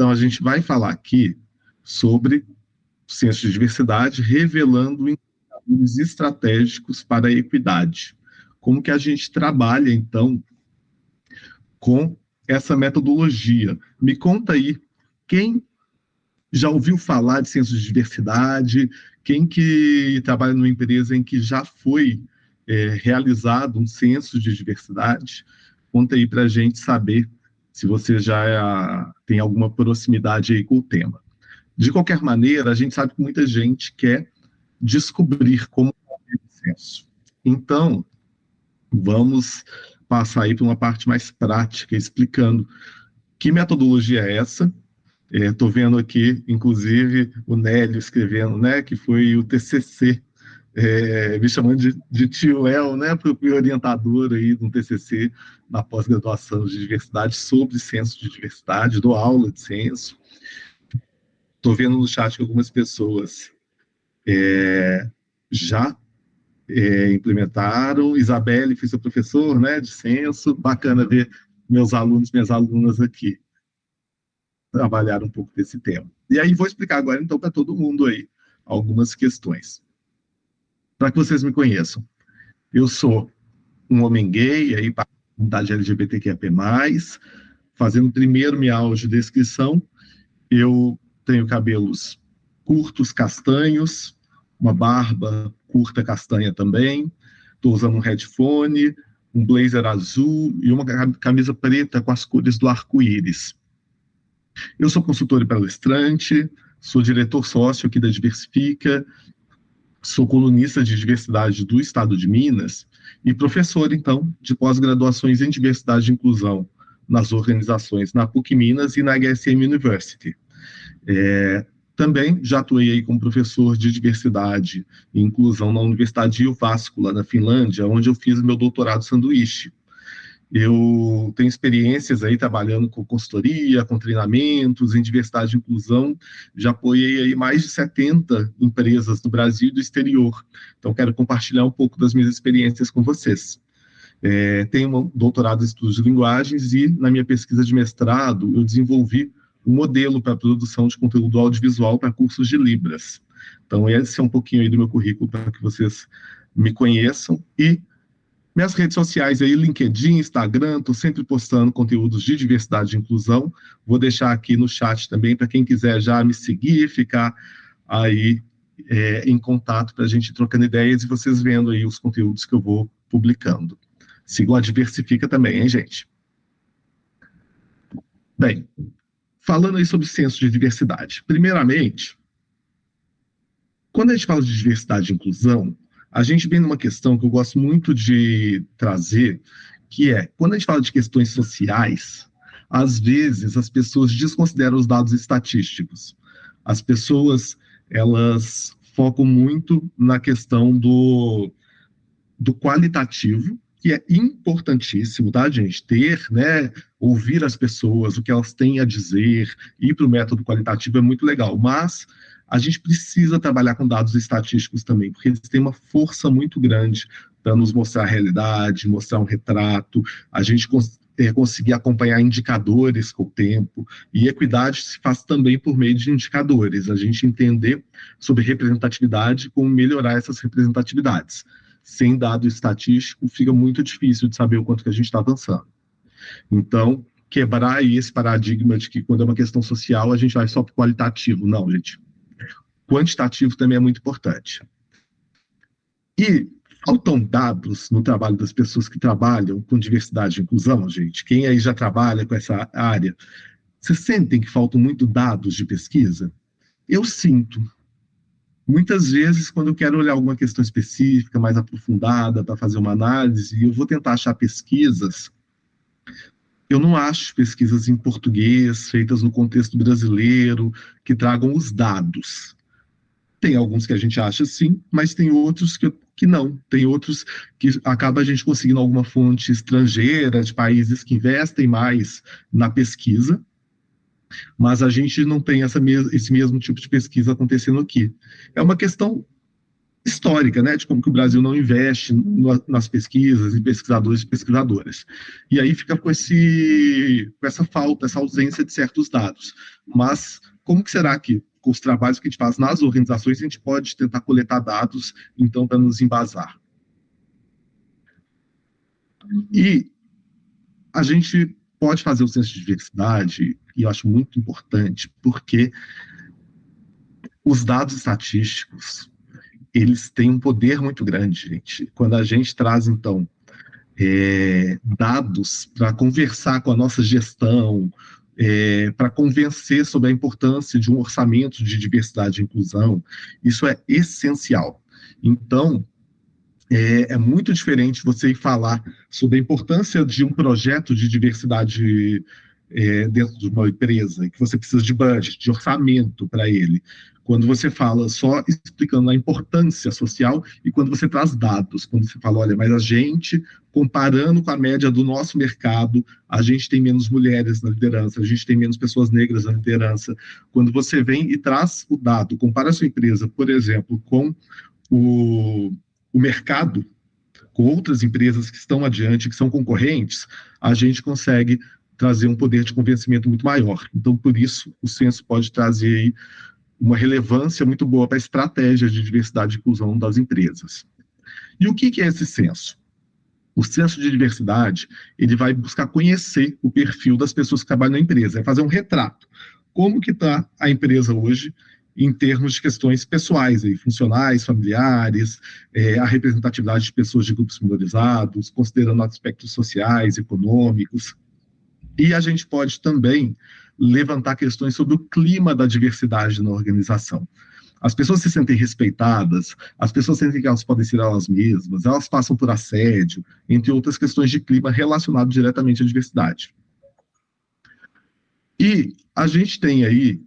Então, a gente vai falar aqui sobre censo de diversidade, revelando indicadores estratégicos para a equidade. Como que a gente trabalha, então, com essa metodologia? Me conta aí, quem já ouviu falar de censo de diversidade? Quem que trabalha numa empresa em que já foi realizado um censo de diversidade? Conta aí para a gente saber se você já tem alguma proximidade aí com o tema. De qualquer maneira, a gente sabe que muita gente quer descobrir como fazer o censo. Então, vamos passar aí para uma parte mais prática, explicando que metodologia é essa. Estou vendo aqui, inclusive, o Nélio escrevendo, né, que foi o TCC, me chamando de tio El, né, porque eu fui orientador aí no TCC, na pós-graduação de diversidade, sobre censo de diversidade, dou aula de censo. Estou vendo no chat que algumas pessoas já implementaram. Isabelle, fui seu professor, né, de censo. Bacana ver meus alunos, minhas alunas aqui trabalhar um pouco desse tema. E aí vou explicar agora, então, para todo mundo aí algumas questões. Para que vocês me conheçam, eu sou um homem gay, aí para a comunidade LGBTQIA+, fazendo primeiro minha audiodescrição. Eu tenho cabelos curtos, castanhos, uma barba curta castanha também, estou usando um headphone, um blazer azul e uma camisa preta com as cores do arco-íris. Eu sou consultor e palestrante, sou diretor sócio aqui da Diversifica, sou colunista de diversidade do Estado de Minas e professor, então, de pós-graduações em diversidade e inclusão nas organizações na PUC Minas e na HSM University. Também já atuei aí como professor de diversidade e inclusão na Universidade de Jyväskylä, na Finlândia, onde eu fiz meu doutorado sanduíche. Eu tenho experiências aí trabalhando com consultoria, com treinamentos em diversidade e inclusão, já apoiei aí mais de 70 empresas do Brasil e do exterior. Então, quero compartilhar um pouco das minhas experiências com vocês. Tenho um doutorado em estudos de linguagens e, na minha pesquisa de mestrado, eu desenvolvi um modelo para a produção de conteúdo audiovisual para cursos de Libras. Então, esse é um pouquinho aí do meu currículo para que vocês me conheçam. E minhas redes sociais aí, LinkedIn, Instagram, estou sempre postando conteúdos de diversidade e inclusão. Vou deixar aqui no chat também para quem quiser já me seguir, ficar aí em contato para a gente ir trocando ideias e vocês vendo aí os conteúdos que eu vou publicando. Sigam a Diversifica também, hein, gente? Bem, falando aí sobre censo de diversidade. Primeiramente, quando a gente fala de diversidade e inclusão, a gente vem numa questão que eu gosto muito de trazer, que é, quando a gente fala de questões sociais, às vezes as pessoas desconsideram os dados estatísticos. As pessoas, elas focam muito na questão do qualitativo, que é importantíssimo, tá, gente? Ter, né, ouvir as pessoas, o que elas têm a dizer, ir para o método qualitativo é muito legal, mas a gente precisa trabalhar com dados estatísticos também, porque eles têm uma força muito grande para nos mostrar a realidade, mostrar um retrato, a gente conseguir acompanhar indicadores com o tempo, e equidade se faz também por meio de indicadores, a gente entender sobre representatividade, como melhorar essas representatividades. Sem dado estatístico, fica muito difícil de saber o quanto que a gente está avançando. Então, quebrar aí esse paradigma de que quando é uma questão social, a gente vai só para o qualitativo. Não, gente. Quantitativo também é muito importante. E faltam dados no trabalho das pessoas que trabalham com diversidade e inclusão, gente? Quem aí já trabalha com essa área? Vocês sentem que faltam muito dados de pesquisa? Eu sinto. Muitas vezes, quando eu quero olhar alguma questão específica, mais aprofundada, para fazer uma análise, e eu vou tentar achar pesquisas, eu não acho pesquisas em português, feitas no contexto brasileiro, que tragam os dados. Tem alguns que a gente acha sim, mas tem outros que não. Tem outros que acaba a gente conseguindo alguma fonte estrangeira, de países que investem mais na pesquisa, mas a gente não tem esse mesmo tipo de pesquisa acontecendo aqui. É uma questão histórica, né, de como que o Brasil não investe nas pesquisas, em pesquisadores e pesquisadoras. E aí fica com essa falta, essa ausência de certos dados. Mas como que será que, com os trabalhos que a gente faz nas organizações, a gente pode tentar coletar dados, então, para nos embasar? E a gente pode fazer o censo de diversidade, e eu acho muito importante, porque os dados estatísticos, eles têm um poder muito grande, gente. Quando a gente traz, então, dados para conversar com a nossa gestão, para convencer sobre a importância de um orçamento de diversidade e inclusão, isso é essencial. Então, é muito diferente você ir falar sobre a importância de um projeto de diversidade dentro de uma empresa, que você precisa de budget, de orçamento para ele. Quando você fala só explicando a importância social e quando você traz dados, quando você fala, olha, mas a gente, comparando com a média do nosso mercado, a gente tem menos mulheres na liderança, a gente tem menos pessoas negras na liderança. Quando você vem e traz o dado, compara a sua empresa, por exemplo, com o, o mercado, com outras empresas que estão adiante, que são concorrentes, a gente consegue trazer um poder de convencimento muito maior. Então, por isso, o censo pode trazer aí uma relevância muito boa para a estratégia de diversidade e inclusão das empresas. E o que é esse censo? O censo de diversidade, ele vai buscar conhecer o perfil das pessoas que trabalham na empresa, é fazer um retrato. Como que está a empresa hoje em termos de questões pessoais, aí, funcionais, familiares, a representatividade de pessoas de grupos minorizados, considerando aspectos sociais, econômicos. E a gente pode também levantar questões sobre o clima da diversidade na organização. As pessoas se sentem respeitadas, as pessoas sentem que elas podem ser elas mesmas, elas passam por assédio, entre outras questões de clima relacionado diretamente à diversidade. E a gente tem aí,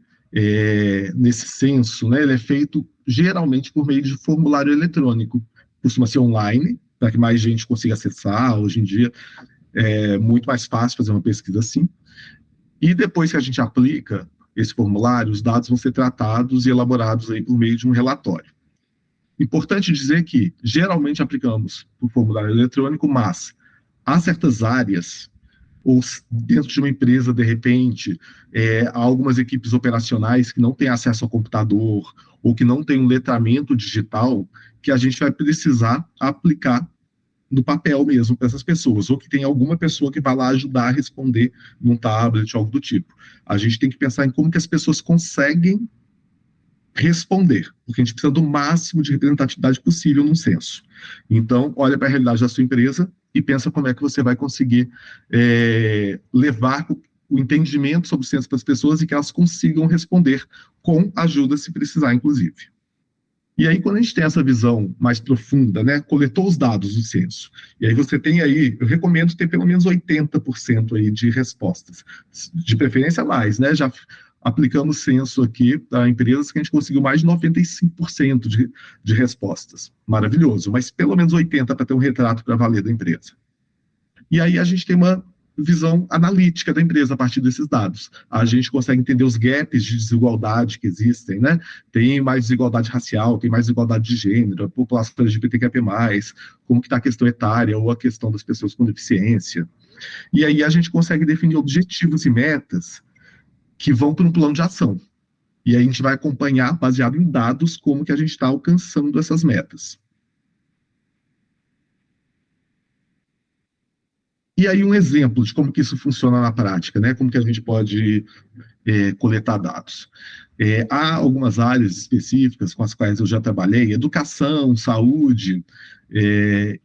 nesse censo, né, ele é feito geralmente por meio de formulário eletrônico, costuma ser online, para que mais gente consiga acessar. Hoje em dia é muito mais fácil fazer uma pesquisa assim. E depois que a gente aplica esse formulário, os dados vão ser tratados e elaborados aí por meio de um relatório. Importante dizer que, geralmente, aplicamos o formulário eletrônico, mas há certas áreas, ou dentro de uma empresa, de repente, há algumas equipes operacionais que não têm acesso ao computador, ou que não têm um letramento digital, que a gente vai precisar aplicar no papel mesmo para essas pessoas, ou que tem alguma pessoa que vai lá ajudar a responder num tablet, algo do tipo. A gente tem que pensar em como que as pessoas conseguem responder, porque a gente precisa do máximo de representatividade possível num censo. Então, olha para a realidade da sua empresa e pensa como é que você vai conseguir levar o entendimento sobre o censo para as pessoas e que elas consigam responder com ajuda se precisar, inclusive. E aí, quando a gente tem essa visão mais profunda, né, coletou os dados do censo, e aí você tem aí, eu recomendo ter pelo menos 80% aí de respostas, de preferência mais, né, já aplicamos censo aqui para empresas que a gente conseguiu mais de 95% de respostas, maravilhoso, mas pelo menos 80% para ter um retrato para valer da empresa. E aí a gente tem uma visão analítica da empresa a partir desses dados. A gente consegue entender os gaps de desigualdade que existem, né? Tem mais desigualdade racial, tem mais desigualdade de gênero, a população LGBTQIA+, como que está a questão etária ou a questão das pessoas com deficiência. E aí a gente consegue definir objetivos e metas que vão para um plano de ação. E aí a gente vai acompanhar, baseado em dados, como que a gente está alcançando essas metas. E aí um exemplo de como que isso funciona na prática, né? Como que a gente pode coletar dados. Há algumas áreas específicas com as quais eu já trabalhei, educação, saúde,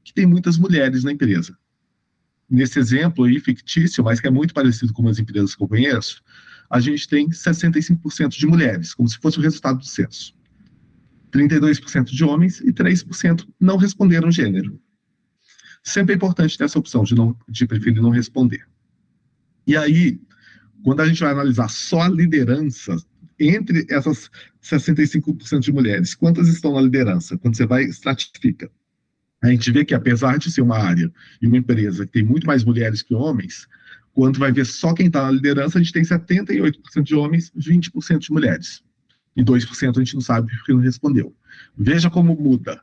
que tem muitas mulheres na empresa. Nesse exemplo aí, fictício, mas que é muito parecido com as empresas que eu conheço, a gente tem 65% de mulheres, como se fosse o resultado do censo. 32% de homens e 3% não responderam gênero. Sempre é importante ter essa opção de preferir não responder. E aí, quando a gente vai analisar só a liderança, entre essas 65% de mulheres, quantas estão na liderança? Quando você vai estratifica, a gente vê que apesar de ser uma área e uma empresa que tem muito mais mulheres que homens, quando vai ver só quem está na liderança, a gente tem 78% de homens, 20% de mulheres. e 2% a gente não sabe porque não respondeu. Veja como muda.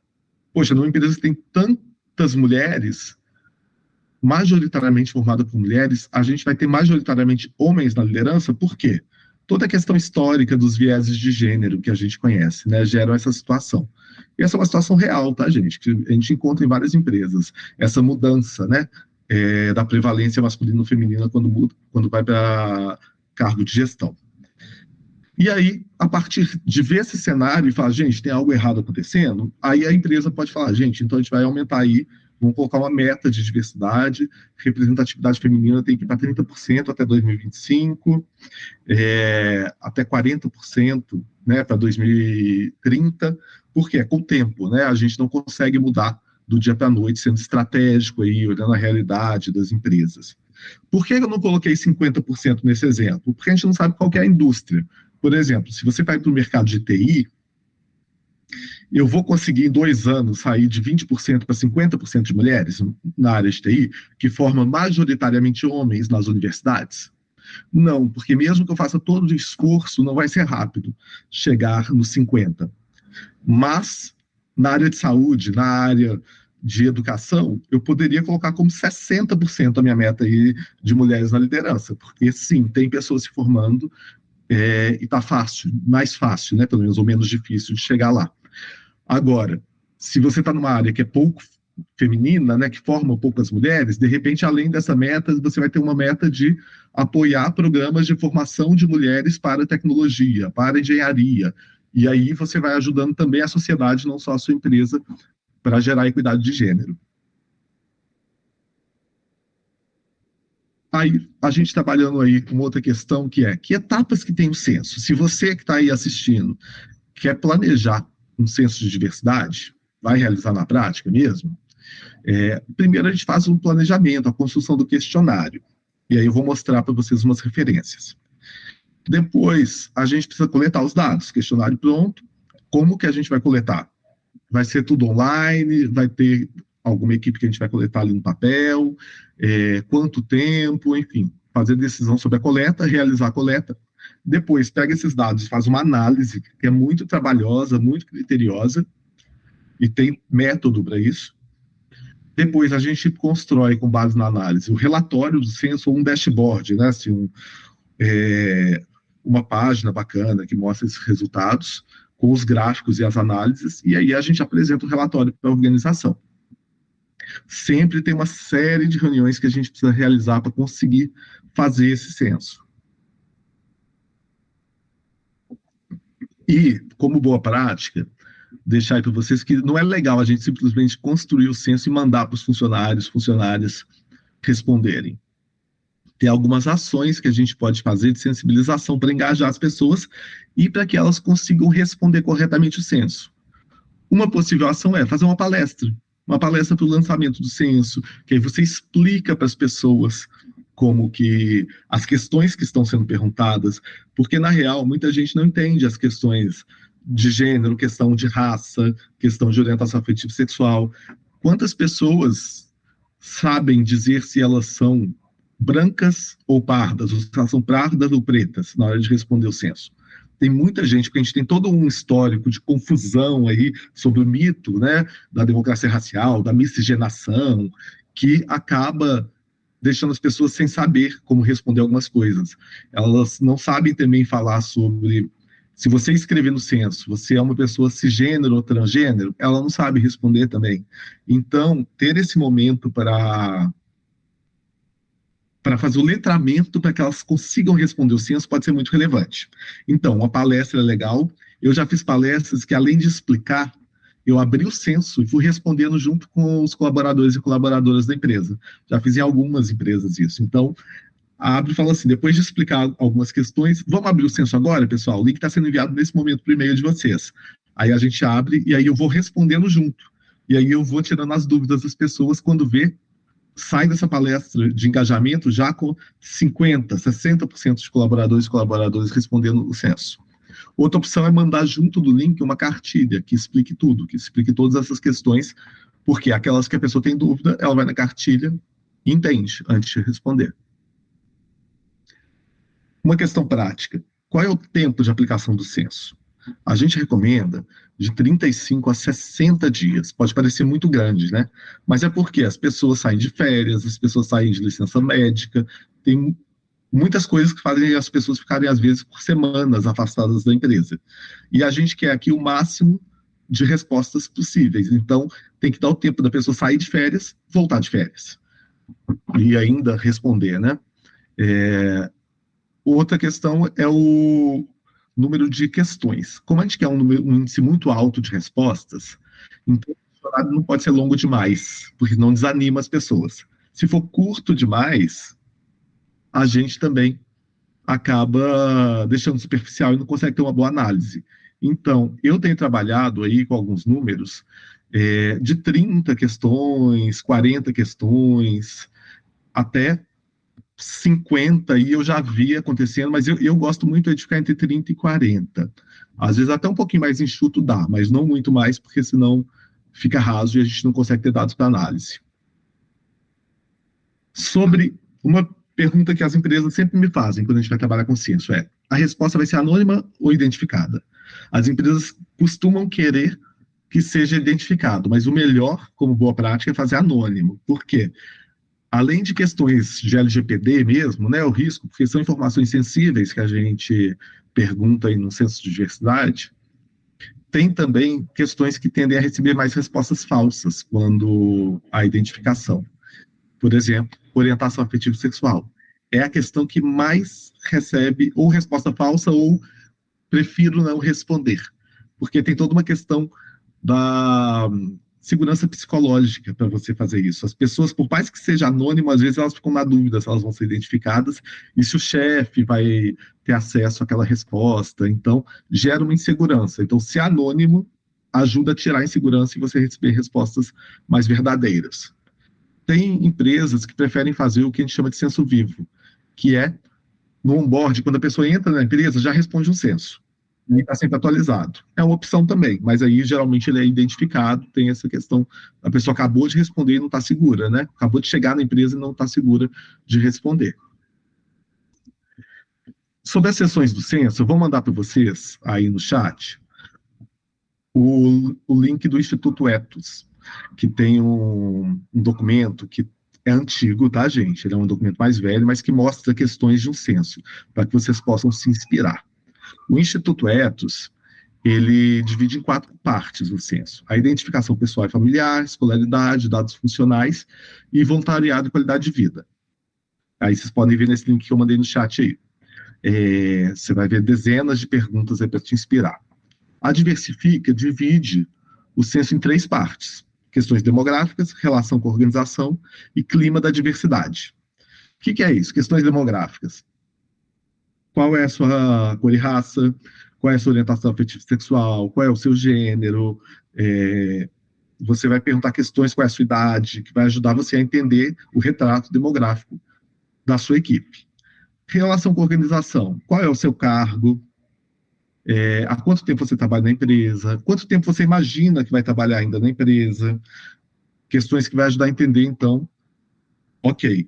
Poxa, numa empresa que tem tantas mulheres, majoritariamente formada por mulheres, a gente vai ter majoritariamente homens na liderança, por quê? Toda a questão histórica dos vieses de gênero que a gente conhece, né, geram essa situação. E essa é uma situação real, tá, gente? Que a gente encontra em várias empresas. Essa mudança, né, da prevalência masculino-feminina quando vai para cargo de gestão. E aí, a partir de ver esse cenário e falar, gente, tem algo errado acontecendo, aí a empresa pode falar, gente, então a gente vai aumentar aí, vamos colocar uma meta de diversidade, representatividade feminina tem que ir para 30% até 2025, até 40%, né, para 2030, porque é com o tempo, né, a gente não consegue mudar do dia para a noite, sendo estratégico aí, olhando a realidade das empresas. Por que eu não coloquei 50% nesse exemplo? Porque a gente não sabe qual que é a indústria. Por exemplo, se você vai para o mercado de TI, eu vou conseguir em 2 anos sair de 20% para 50% de mulheres na área de TI, que formam majoritariamente homens nas universidades? Não, porque mesmo que eu faça todo o esforço, não vai ser rápido chegar nos 50%. Mas, na área de saúde, na área de educação, eu poderia colocar como 60% a minha meta aí de mulheres na liderança, porque sim, tem pessoas se formando, e está fácil, mais fácil, né, pelo menos, ou menos difícil de chegar lá. Agora, se você está numa área que é pouco feminina, né, que forma poucas mulheres, de repente, além dessa meta, você vai ter uma meta de apoiar programas de formação de mulheres para tecnologia, para engenharia, e aí você vai ajudando também a sociedade, não só a sua empresa, para gerar equidade de gênero. Aí, a gente trabalhando aí com outra questão que é, que etapas que tem o censo? Se você que está aí assistindo quer planejar um censo de diversidade, vai realizar na prática mesmo, primeiro a gente faz um planejamento, a construção do questionário. E aí eu vou mostrar para vocês umas referências. Depois, a gente precisa coletar os dados, questionário pronto. Como que a gente vai coletar? Vai ser tudo online, vai ter alguma equipe que a gente vai coletar ali no papel, quanto tempo, enfim, fazer decisão sobre a coleta, realizar a coleta. Depois, pega esses dados e faz uma análise, que é muito trabalhosa, muito criteriosa, e tem método para isso. Depois, a gente constrói, com base na análise, o relatório do censo, ou um dashboard, né, assim, uma página bacana que mostra esses resultados, com os gráficos e as análises, e aí a gente apresenta o relatório para a organização. Sempre tem uma série de reuniões que a gente precisa realizar para conseguir fazer esse censo. E, como boa prática, deixar aí para vocês que não é legal a gente simplesmente construir o censo e mandar para os funcionárias responderem. Tem algumas ações que a gente pode fazer de sensibilização para engajar as pessoas e para que elas consigam responder corretamente o censo. Uma possível ação é fazer uma palestra para o lançamento do censo, que aí você explica para as pessoas como que as questões que estão sendo perguntadas, porque na real muita gente não entende as questões de gênero, questão de raça, questão de orientação afetiva e sexual. Quantas pessoas sabem dizer se elas são brancas ou pardas, ou se elas são pardas ou pretas na hora de responder o censo? Tem muita gente, porque a gente tem todo um histórico de confusão aí sobre o mito, né, da democracia racial, da miscigenação, que acaba deixando as pessoas sem saber como responder algumas coisas. Elas não sabem também falar sobre, se você escrever no censo, você é uma pessoa cisgênero ou transgênero, ela não sabe responder também. Então, ter esse momento para fazer o letramento para que elas consigam responder o censo pode ser muito relevante. Então, uma palestra é legal. Eu já fiz palestras que, além de explicar, eu abri o censo e fui respondendo junto com os colaboradores e colaboradoras da empresa. Já fiz em algumas empresas isso. Então, abre e fala assim, depois de explicar algumas questões, vamos abrir o censo agora, pessoal? O link está sendo enviado nesse momento por e-mail de vocês. Aí a gente abre e aí eu vou respondendo junto. E aí eu vou tirando as dúvidas das pessoas quando vê, sai dessa palestra de engajamento já com 50%, 60% de colaboradores e colaboradoras respondendo o censo. Outra opção é mandar junto do link uma cartilha que explique tudo, que explique todas essas questões, porque aquelas que a pessoa tem dúvida, ela vai na cartilha e entende antes de responder. Uma questão prática. Qual é o tempo de aplicação do censo? A gente recomenda de 35 a 60 dias. Pode parecer muito grande, né? Mas é porque as pessoas saem de férias, as pessoas saem de licença médica, tem muitas coisas que fazem as pessoas ficarem, às vezes, por semanas afastadas da empresa. E a gente quer aqui o máximo de respostas possíveis. Então, tem que dar o tempo da pessoa sair de férias, voltar de férias. E ainda responder, né? Outra questão é o número de questões. Como a gente quer um índice muito alto de respostas, então o questionário não pode ser longo demais, porque não desanima as pessoas. Se for curto demais, a gente também acaba deixando superficial e não consegue ter uma boa análise. Então, eu tenho trabalhado aí com alguns números de 30 questões, 40 questões, até 50 e eu já vi acontecendo, mas eu gosto muito de ficar entre 30 e 40. Às vezes até um pouquinho mais enxuto dá, mas não muito mais, porque senão fica raso e a gente não consegue ter dados para análise. Sobre uma pergunta que as empresas sempre me fazem quando a gente vai trabalhar com censo é: a resposta vai ser anônima ou identificada? As empresas costumam querer que seja identificado, mas o melhor, como boa prática, é fazer anônimo. Por quê? Além de questões de LGPD mesmo, né, o risco, porque são informações sensíveis que a gente pergunta aí no censo de diversidade, tem também questões que tendem a receber mais respostas falsas quando a identificação. Por exemplo, orientação afetiva sexual. É a questão que mais recebe ou resposta falsa ou prefiro não responder, porque tem toda uma questão da segurança psicológica para você fazer isso. As pessoas, por mais que seja anônimo, às vezes elas ficam na dúvida se elas vão ser identificadas e se o chefe vai ter acesso àquela resposta. Então, gera uma insegurança. Então, se anônimo, ajuda a tirar a insegurança e você receber respostas mais verdadeiras. Tem empresas que preferem fazer o que a gente chama de censo vivo, que é no onboard, quando a pessoa entra na empresa, já responde um censo. E está sempre atualizado. É uma opção também, mas aí geralmente ele é identificado, tem essa questão, a pessoa acabou de responder e não está segura, né? Acabou de chegar na empresa e não está segura de responder. Sobre as sessões do censo, eu vou mandar para vocês aí no chat o link do Instituto Etos, que tem um documento que é antigo, tá, gente? Ele é um documento mais velho, mas que mostra questões de um censo, para que vocês possam se inspirar. O Instituto Etos, ele divide em 4 partes o censo: a identificação pessoal e familiar, escolaridade, dados funcionais e voluntariado e qualidade de vida. Aí vocês podem ver nesse link que eu mandei no chat aí. Você vai ver dezenas de perguntas aí para te inspirar. A Diversifica divide o censo em 3 partes: questões demográficas, relação com a organização e clima da diversidade. O que é isso? Questões demográficas. Qual é a sua cor e raça? Qual é a sua orientação afetiva sexual? Qual é o seu gênero? Você vai perguntar questões, qual é a sua idade, que vai ajudar você a entender o retrato demográfico da sua equipe. Relação com a organização. Qual é o seu cargo? Há quanto tempo você trabalha na empresa? Quanto tempo você imagina que vai trabalhar ainda na empresa? Questões que vai ajudar a entender, então, ok,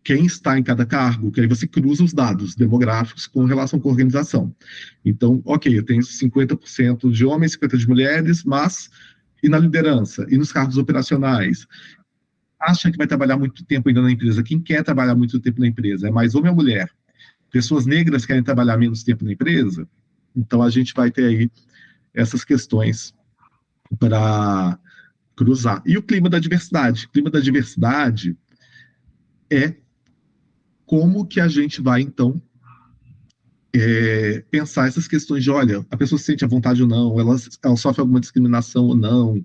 quem está em cada cargo, que aí você cruza os dados demográficos com relação com a organização. Então, ok, eu tenho 50% de homens, 50% de mulheres, mas e na liderança? E nos cargos operacionais? Acha que vai trabalhar muito tempo ainda na empresa? Quem quer trabalhar muito tempo na empresa? É mais homem ou mulher? Pessoas negras querem trabalhar menos tempo na empresa? Então, a gente vai ter aí essas questões para cruzar. E o clima da diversidade? O clima da diversidade é como que a gente vai, então, pensar essas questões de, olha, a pessoa se sente à vontade ou não, ela sofre alguma discriminação ou não,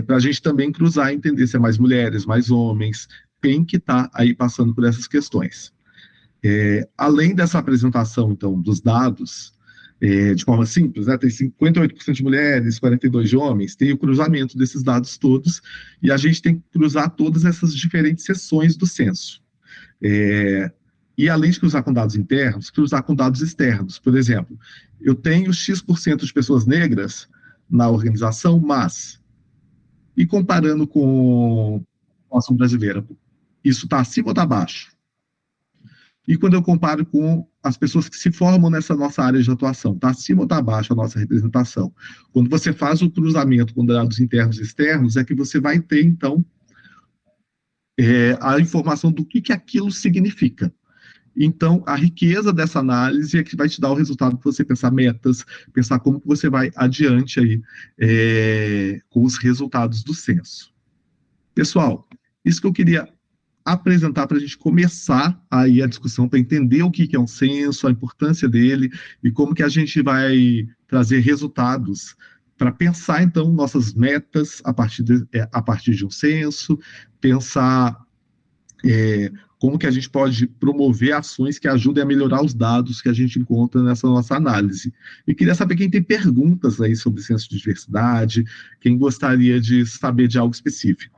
para a gente também cruzar e entender se é mais mulheres, mais homens, quem que está aí passando por essas questões. Além dessa apresentação, então, dos dados, de forma simples, né, tem 58% de mulheres, 42% de homens, tem o cruzamento desses dados todos, e a gente tem que cruzar todas essas diferentes seções do censo. E além de cruzar com dados internos, cruzar com dados externos. Por exemplo, eu tenho X% de pessoas negras na organização, mas, e comparando com a população brasileira, isso está acima ou está abaixo? E quando eu comparo com as pessoas que se formam nessa nossa área de atuação. Está acima ou está abaixo a nossa representação? Quando você faz o cruzamento com dados internos e externos, é que você vai ter, então, a informação do que aquilo significa. Então, a riqueza dessa análise é que vai te dar o resultado para você pensar metas, pensar como que você vai adiante aí com os resultados do censo. Pessoal, isso que eu queria apresentar para a gente começar aí a discussão, para entender o que é um censo, a importância dele e como que a gente vai trazer resultados para pensar, então, nossas metas a partir de um censo, pensar como que a gente pode promover ações que ajudem a melhorar os dados que a gente encontra nessa nossa análise. E queria saber quem tem perguntas aí sobre censo de diversidade, quem gostaria de saber de algo específico.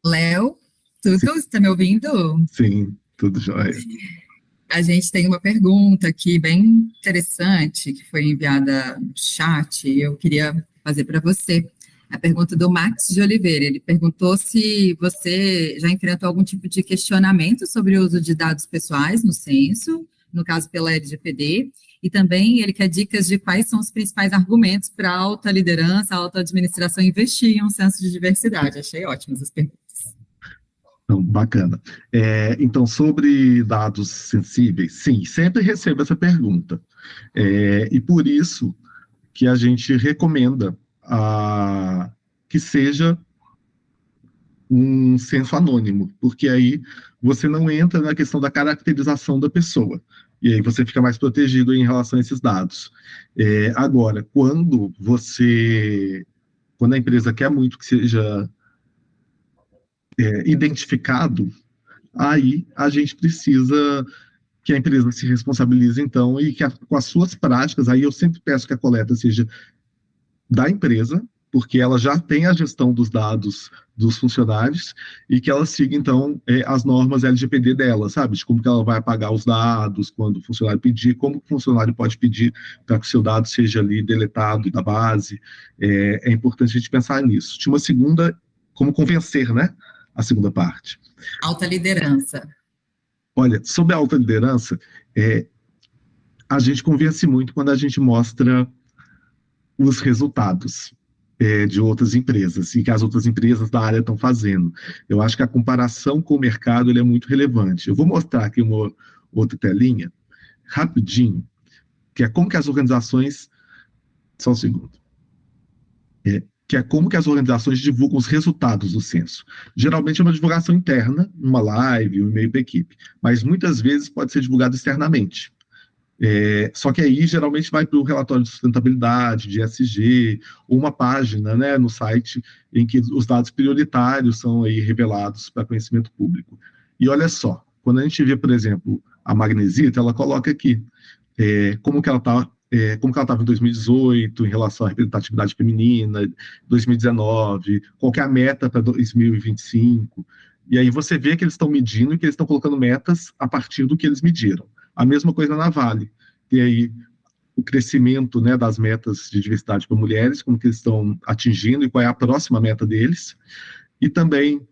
Léo, tudo? Sim, Você está me ouvindo? sim, tudo jóia. A gente tem uma pergunta aqui bem interessante que foi enviada no chat e eu queria fazer para você. A pergunta do Max de Oliveira. Ele perguntou se você já enfrentou algum tipo de questionamento sobre o uso de dados pessoais no censo, no caso pela LGPD, e também ele quer dicas de quais são os principais argumentos para a alta liderança, a alta administração investir em um censo de diversidade. Achei ótimas as perguntas. Então, bacana. Então, sobre dados sensíveis, sim, sempre recebo essa pergunta. E por isso que a gente recomenda que seja um censo anônimo, porque aí você não entra na questão da caracterização da pessoa. E aí você fica mais protegido em relação a esses dados. Agora, quando a empresa quer muito que seja identificado, aí a gente precisa que a empresa se responsabilize, então, e que com as suas práticas, aí eu sempre peço que a coleta seja da empresa, porque ela já tem a gestão dos dados dos funcionários e que ela siga, então, as normas LGPD dela, sabe? De como que ela vai apagar os dados quando o funcionário pedir, como o funcionário pode pedir para que o seu dado seja ali deletado da base. É importante a gente pensar nisso. Tinha uma segunda, como convencer, né? A segunda parte. Alta liderança. Olha, sobre a alta liderança, a gente convence muito quando a gente mostra os resultados de outras empresas e que as outras empresas da área estão fazendo. Eu acho que a comparação com o mercado é muito relevante. Eu vou mostrar aqui uma outra telinha, rapidinho, que é como que as organizações. Só um segundo. Que é como que as organizações divulgam os resultados do censo. Geralmente é uma divulgação interna, uma live, um e-mail para a equipe, mas muitas vezes pode ser divulgado externamente. Só que aí geralmente vai para o relatório de sustentabilidade, de ESG, ou uma página, né, no site em que os dados prioritários são aí revelados para conhecimento público. E olha só, quando a gente vê, por exemplo, a Magnesita, ela coloca aqui como que ela está como que ela estava em 2018 em relação à representatividade feminina, 2019, qual que é a meta para 2025. E aí você vê que eles estão medindo e que eles estão colocando metas a partir do que eles mediram. A mesma coisa na Vale. E aí o crescimento, né, das metas de diversidade para mulheres, como que eles estão atingindo e qual é a próxima meta deles. E também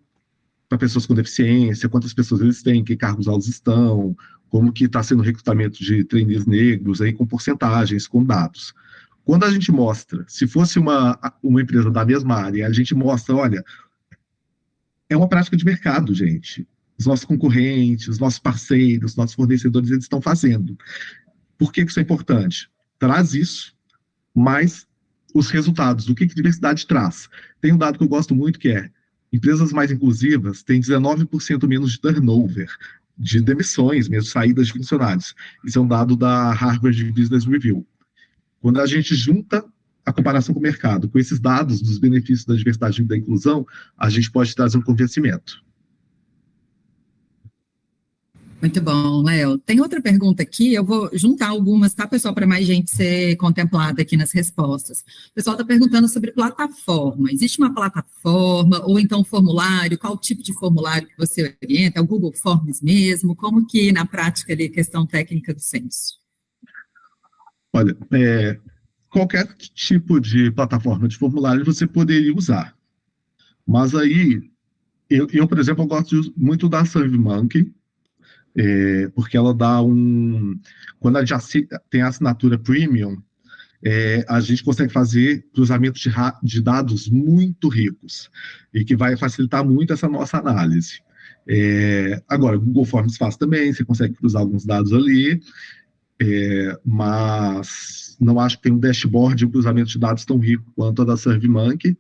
para pessoas com deficiência, quantas pessoas eles têm, que cargos elas estão, como que está sendo o recrutamento de trainees negros, aí com porcentagens, com dados. Quando a gente mostra, se fosse uma empresa da mesma área, a gente mostra, olha, é uma prática de mercado, gente. Os nossos concorrentes, os nossos parceiros, os nossos fornecedores, eles estão fazendo. Por que isso é importante? Traz isso, mas os resultados, o que diversidade traz. Tem um dado que eu gosto muito que é empresas mais inclusivas têm 19% menos de turnover, de demissões, mesmo saídas de funcionários. Isso é um dado da Harvard Business Review. Quando a gente junta a comparação com o mercado, com esses dados dos benefícios da diversidade e da inclusão, a gente pode trazer um convencimento. Muito bom, Léo. Tem outra pergunta aqui, eu vou juntar algumas, tá, pessoal, para mais gente ser contemplada aqui nas respostas. O pessoal está perguntando sobre plataforma. Existe uma plataforma, ou então formulário? Qual tipo de formulário que você orienta? É o Google Forms mesmo? Como que, na prática, ali, questão técnica do censo? Olha, qualquer tipo de plataforma de formulário você poderia usar. Mas aí, por exemplo, eu gosto muito da SurveyMonkey, porque ela dá um. Quando a gente tem a assinatura premium, a gente consegue fazer cruzamentos de dados muito ricos e que vai facilitar muito essa nossa análise. Agora, o Google Forms faz também, você consegue cruzar alguns dados ali, mas não acho que tem um dashboard de cruzamento de dados tão rico quanto a da SurveyMonkey.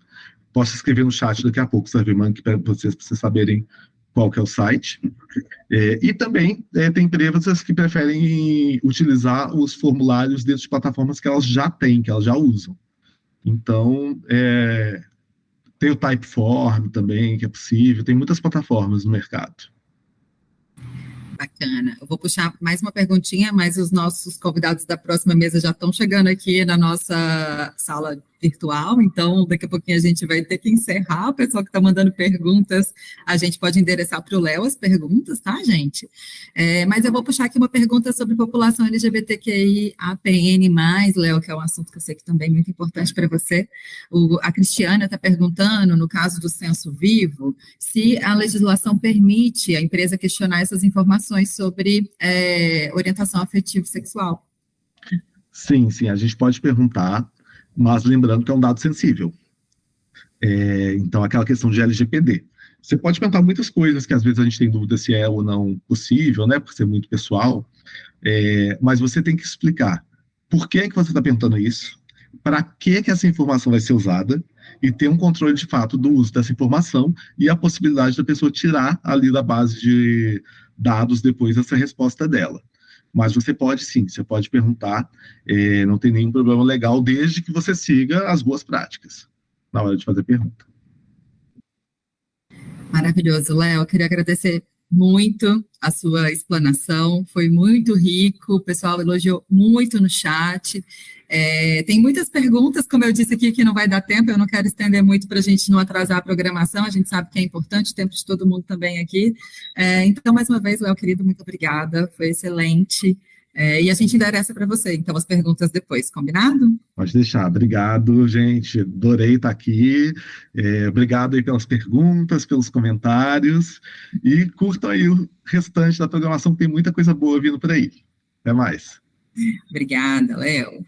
Posso escrever no chat daqui a pouco, SurveyMonkey, para vocês saberem qual que é o site. E também tem empresas que preferem utilizar os formulários dentro de plataformas que elas já têm, que elas já usam. Então, tem o Typeform também, que é possível, tem muitas plataformas no mercado. Bacana. Eu vou puxar mais uma perguntinha, mas os nossos convidados da próxima mesa já estão chegando aqui na nossa sala virtual, então daqui a pouquinho a gente vai ter que encerrar. O pessoal que está mandando perguntas, a gente pode endereçar para o Léo as perguntas, tá, gente? Mas eu vou puxar aqui uma pergunta sobre população LGBTQI, APN+, Léo, que é um assunto que eu sei que também é muito importante para você. A Cristiana está perguntando, no caso do Censo Vivo, se a legislação permite a empresa questionar essas informações sobre orientação afetivo-sexual. Sim, a gente pode perguntar, mas lembrando que é um dado sensível. Então, aquela questão de LGPD. Você pode perguntar muitas coisas que às vezes a gente tem dúvida se é ou não possível, né, por ser muito pessoal, mas você tem que explicar por que você está perguntando isso, para que essa informação vai ser usada, e ter um controle de fato do uso dessa informação e a possibilidade da pessoa tirar ali da base de dados depois essa resposta dela. Mas você pode sim, você pode perguntar, não tem nenhum problema legal, desde que você siga as boas práticas na hora de fazer pergunta. Maravilhoso, Léo. Eu queria agradecer muito a sua explanação, foi muito rico, o pessoal elogiou muito no chat. Tem muitas perguntas, como eu disse aqui, que não vai dar tempo, eu não quero estender muito para a gente não atrasar a programação, a gente sabe que é importante, o tempo de todo mundo também aqui. Então, mais uma vez, Léo, querido, muito obrigada, foi excelente. E a gente endereça para você, então, as perguntas depois, combinado? Pode deixar. Obrigado, gente. Adorei estar aqui. Obrigado aí pelas perguntas, pelos comentários. E curtam aí o restante da programação, que tem muita coisa boa vindo por aí. Até mais. Obrigada, Léo.